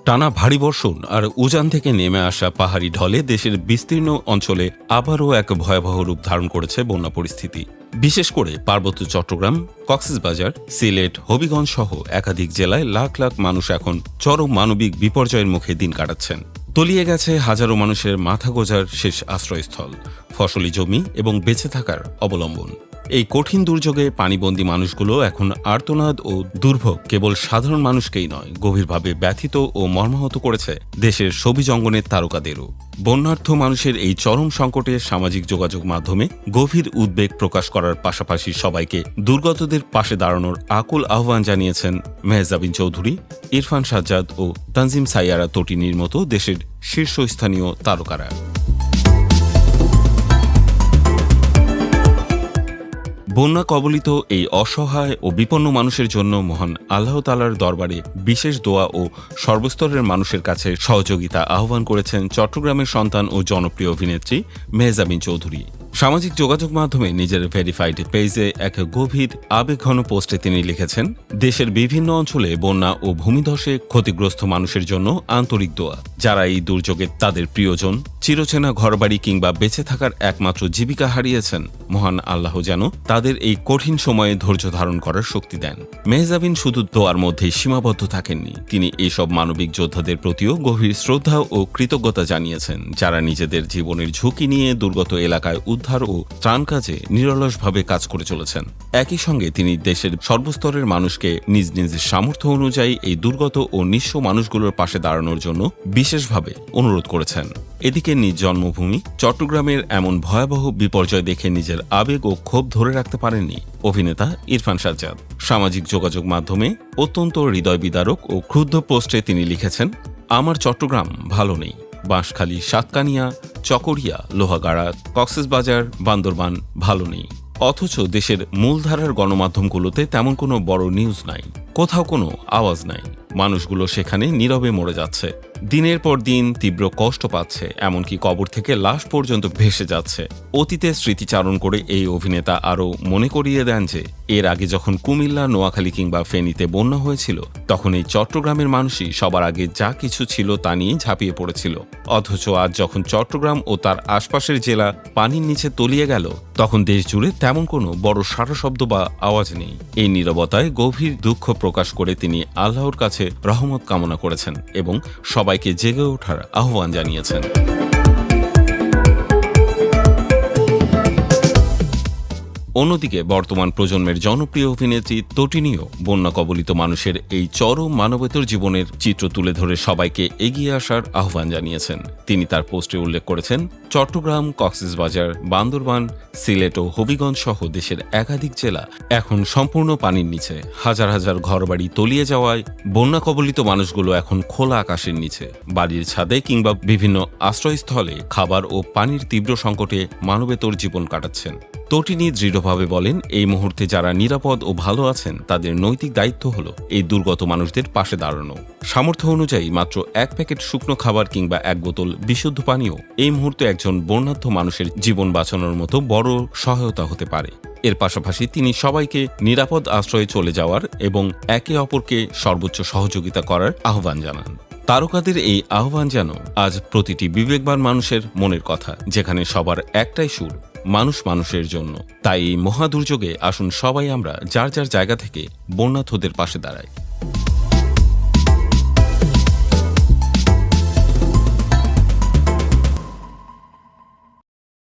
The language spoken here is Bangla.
টানা ভারী বর্ষণ আর উজান থেকে নেমে আসা পাহাড়ি ঢলে দেশের বিস্তীর্ণ অঞ্চলে আবারও এক ভয়াবহ রূপ ধারণ করেছে বন্যা পরিস্থিতি। বিশেষ করে পার্বত্য চট্টগ্রাম, কক্সবাজার, সিলেট, হবিগঞ্জ সহ একাধিক জেলায় লাখ লাখ মানুষ এখন চরম মানবিক বিপর্যয়ের মুখে দিন কাটাচ্ছেন। তলিয়ে গেছে হাজারো মানুষের মাথা গোঁজার শেষ আশ্রয়স্থল, ফসলি জমি এবং বেঁচে থাকার অবলম্বন। এই কঠিন দুর্যোগে পানিবন্দী মানুষগুলো এখন আর্তনাদ ও দুর্ভোগ কেবল সাধারণ মানুষকেই নয়, গভীরভাবে ব্যথিত ও মর্মাহত করেছে দেশের সবুজ অঙ্গনের তারকাদেরও। বন্যার্থ মানুষের এই চরম সংকটে সামাজিক যোগাযোগ মাধ্যমে গভীর উদ্বেগ প্রকাশ করার পাশাপাশি সবাইকে দুর্গতদের পাশে দাঁড়ানোর আকুল আহ্বান জানিয়েছেন মেহজাবিন চৌধুরী, ইরফান সাজ্জাদ ও তানজিম সাইয়ারা তটিনীর মতো দেশের শীর্ষস্থানীয় তারকারা। বন্যা কবলিত এই অসহায় ও বিপন্ন মানুষের জন্য মহান আল্লাহ তাআলার দরবারে বিশেষ দোয়া ও সর্বস্তরের মানুষের কাছে সহযোগিতা আহ্বান করেছেন চট্টগ্রামের সন্তান ও জনপ্রিয় অভিনেত্রী মেহজাবিন চৌধুরী। সামাজিক যোগাযোগ মাধ্যমে নিজের ভেরিফাইড পেজে এক গভীর আবেগঘন পোস্টে তিনি লিখেছেন, দেশের বিভিন্ন অঞ্চলে বন্যা ও ভূমিধসে ক্ষতিগ্রস্ত মানুষের জন্য আন্তরিক দোয়া। যারা এই দুর্যোগে তাদের প্রিয়জন, চিরচেনা ঘরবাড়ি কিংবা বেঁচে থাকার একমাত্র জীবিকা হারিয়েছেন, মহান আল্লাহ যেন তাদের এই কঠিন সময়ে ধৈর্য ধারণ করার শক্তি দেন। মেহজাবিন শুধু দোয়ার মধ্যেই সীমাবদ্ধ থাকেননি, তিনি এইসব মানবিক যোদ্ধাদের প্রতিও গভীর শ্রদ্ধা ও কৃতজ্ঞতা জানিয়েছেন, যারা নিজেদের জীবনের ঝুঁকি নিয়ে দুর্গত এলাকায় উদ্ধার ও ত্রাণ কাজে নিরলসভাবে কাজ করে চলেছেন। একই সঙ্গে তিনি দেশের সর্বস্তরের মানুষকে নিজ নিজ সামর্থ্য অনুযায়ী এই দুর্গত ও নিঃস্ব মানুষগুলোর পাশে দাঁড়ানোর জন্য বিশেষভাবে অনুরোধ করেছেন। এদিকে নিজ জন্মভূমি চট্টগ্রামের এমন ভয়াবহ বিপর্যয় দেখে নিজের আবেগ ও ক্ষোভ ধরে রাখতে পারেননি অভিনেতা ইরফান সাজ্জাদ। সামাজিক যোগাযোগ মাধ্যমে অত্যন্ত হৃদয় বিদারক ও ক্ষুব্ধ পোস্টে তিনি লিখেছেন, আমার চট্টগ্রাম ভালো নেই। বাঁশখালী, সাতকানিয়া, চকরিয়া, লোহাগাড়া, কক্সবাজার, বান্দরবান ভালো নেই। অথচ দেশের মূলধারার গণমাধ্যমগুলোতে তেমন কোনো বড় নিউজ নাই, কোথাও কোনো আওয়াজ নাই। মানুষগুলো সেখানে নীরবে মরে যাচ্ছে, দিনের পর দিন তীব্র কষ্ট পাচ্ছে, এমনকি কবর থেকে লাশ পর্যন্ত ভেসে যাচ্ছে। অতীতে স্মৃতিচারণ করে এই অভিনেতা আরও মনে করিয়ে দেন যে এর আগে যখন কুমিল্লা, নোয়াখালী কিংবা ফেনীতে বন্যা হয়েছিল, তখন এই চট্টগ্রামের মানুষই সবার আগে যা কিছু ছিল তা নিয়ে ঝাঁপিয়ে পড়েছিল। অথচ আজ যখন চট্টগ্রাম ও তার আশপাশের জেলা পানির নিচে তলিয়ে গেল, তখন দেশ জুড়ে তেমন কোনো বড় সারা শব্দ বা আওয়াজ নেই। এই নীরবতায় গভীর দুঃখ প্রকাশ করে তিনি আল্লাহর কাছে রহমত কামনা করেছেন এবং সবাইকে জেগে ওঠার আহ্বান জানিয়েছেন। অন্যদিকে বর্তমান প্রজন্মের জনপ্রিয় অভিনেত্রী তটিনীও বন্যা কবলিত মানুষের এই চরম মানবেতর জীবনের চিত্র তুলে ধরে সবাইকে এগিয়ে আসার আহ্বান জানিয়েছেন। তিনি তার পোস্টে উল্লেখ করেছেন, চট্টগ্রাম, কক্সবাজার, বান্দরবান, সিলেট ও হবিগঞ্জ সহ দেশের একাধিক জেলা এখন সম্পূর্ণ পানির নিচে। হাজার হাজার ঘরবাড়ি তলিয়ে যাওয়ায় বন্যা কবলিত মানুষগুলো এখন খোলা আকাশের নিচে, বাড়ির ছাদে কিংবা বিভিন্ন আশ্রয়স্থলে খাবার ও পানির তীব্র সংকটে মানবেতর জীবন কাটাচ্ছেন। তটিনী দৃঢ়ভাবে বলেন, এই মুহূর্তে যারা নিরাপদ ও ভালো আছেন তাদের নৈতিক দায়িত্ব হল এই দুর্গত মানুষদের পাশে দাঁড়ানো। সামর্থ্য অনুযায়ী মাত্র এক প্যাকেট শুকনো খাবার কিংবা এক বোতল বিশুদ্ধ পানীয় এই মুহূর্তে একজন বন্যার্থ মানুষের জীবন বাঁচানোর মতো বড় সহায়তা হতে পারে। এর পাশাপাশি তিনি সবাইকে নিরাপদ আশ্রয়ে চলে যাওয়ার এবং একে অপরকে সর্বোচ্চ সহযোগিতা করার আহ্বান জানান। তারকাদের এই আহ্বান যেন আজ প্রতিটি বিবেকবান মানুষের মনের কথা, যেখানে সবার একটাই সুর, মানুষ মানুষের জন্য। তাই এই মহাদুর্যোগে আসুন সবাই আমরা যার যার জায়গা থেকে বন্যার্থদের পাশে দাঁড়াই।